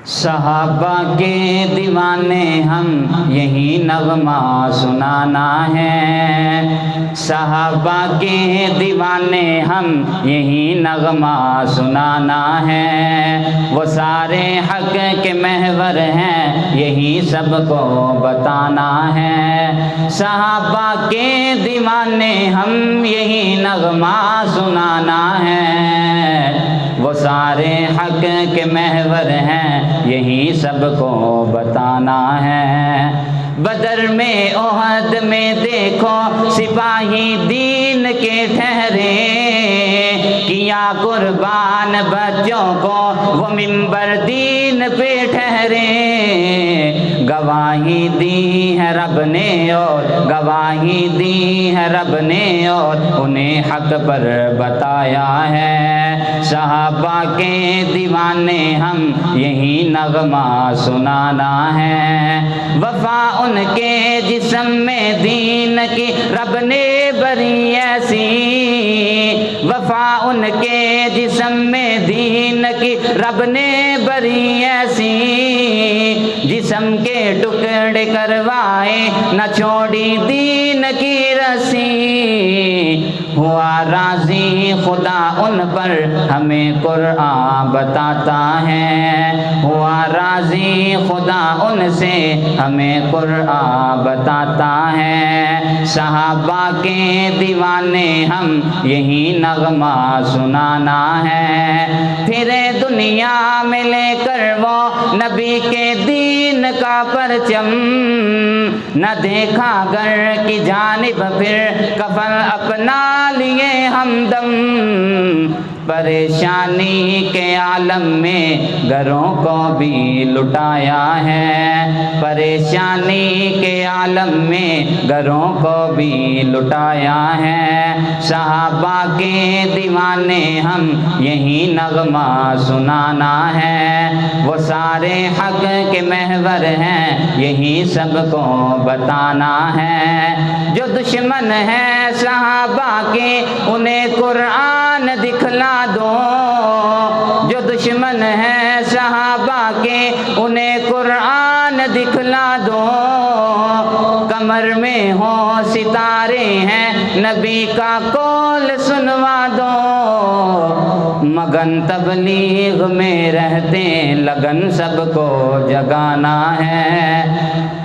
صحابہ کے دیوانے ہم یہی نغمہ سنانا ہے، صحابہ کے دیوانے ہم یہی نغمہ سنانا ہے، وہ سارے حق کے محور ہیں یہی سب کو بتانا ہے، صحابہ کے دیوانے ہم یہی نغمہ سنانا ہے، وہ سارے حق کے محور ہیں یہی سب کو بتانا ہے۔ بدر میں احد میں دیکھو سپاہی دین کے ٹھہرے، کیا قربان بچوں کو وہ ممبر دین پہ ٹھہرے، گواہی دی ہے رب نے اور گواہی دی ہے رب نے اور انہیں حق پر بتایا ہے، صحابہ کے دیوانے ہم یہی نغمہ سنانا ہے، وفا ان کے جسم میں دین کی رب نے بری ایسی، وفا ان کے جسم میں دین کی رب نے بری ایسی، جسم کے ٹکڑے کروائے نہ چھوڑی دین کی رسی، ہوا راضی خدا ان پر ہمیں قرآن بتاتا ہے، ہوا راضی خدا ان سے ہمیں قرآن بتاتا ہے، صحابہ کے دیوانے ہم یہی نغمہ سنانا ہے، پھرے دنیا میں لے کر وہ نبی کے دین کا پرچم، نہ دیکھا گھر کی جانب پھر کفن اپنا لیے ہمدم، پریشانی کے عالم میں گھروں کو بھی لٹایا ہے، پریشانی کے عالم میں گھروں کو بھی لٹایا ہے، صحابہ کے دیوانے ہم یہی نغمہ سنانا ہے، وہ سارے حق کے محور ہیں یہی سب کو بتانا ہے، جو دشمن ہیں صحابہ کے انہیں قرآن دکھلا دو، جو دشمن ہیں صحابہ کے انہیں قرآن دکھلا دو، کمر میں ہو ستارے ہیں نبی کا قول سنوا دو، مگن تبلیغ میں رہتے لگن سب کو جگانا ہے،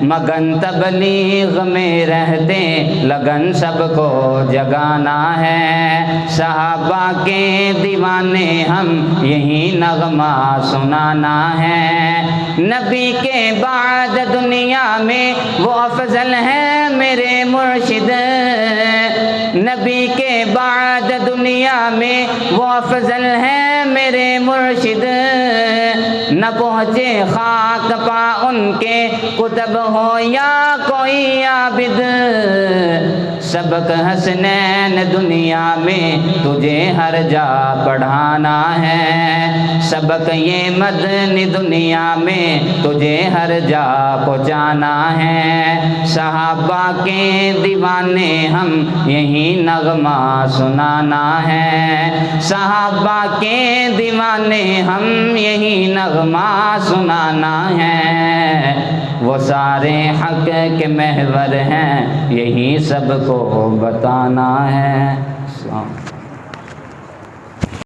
مگن تبلیغ میں رہتے لگن سب کو جگانا ہے، صحابہ کے دیوانے ہم یہی نغمہ سنانا ہے، نبی کے بعد دنیا میں وہ افضل ہے میرے مرشد، نبی کے بعد دنیا میں وہ افضل ہے میرے مرشد، نہ پہنچے خاک پا ان کے کتب ہو یا کوئی عابد، سبق حسنین دنیا میں تجھے ہر جا پڑھانا ہے، سبق یہ مدنی دنیا میں تجھے ہر جا پہنچانا ہے، صحابہ کے دیوانے ہم یہی نغمہ سنانا ہے، صحابہ کے دیوانے ہم یہی نغمہ سنانا ہے، وہ سارے حق کے محور ہیں یہی سب کو بتانا ہے۔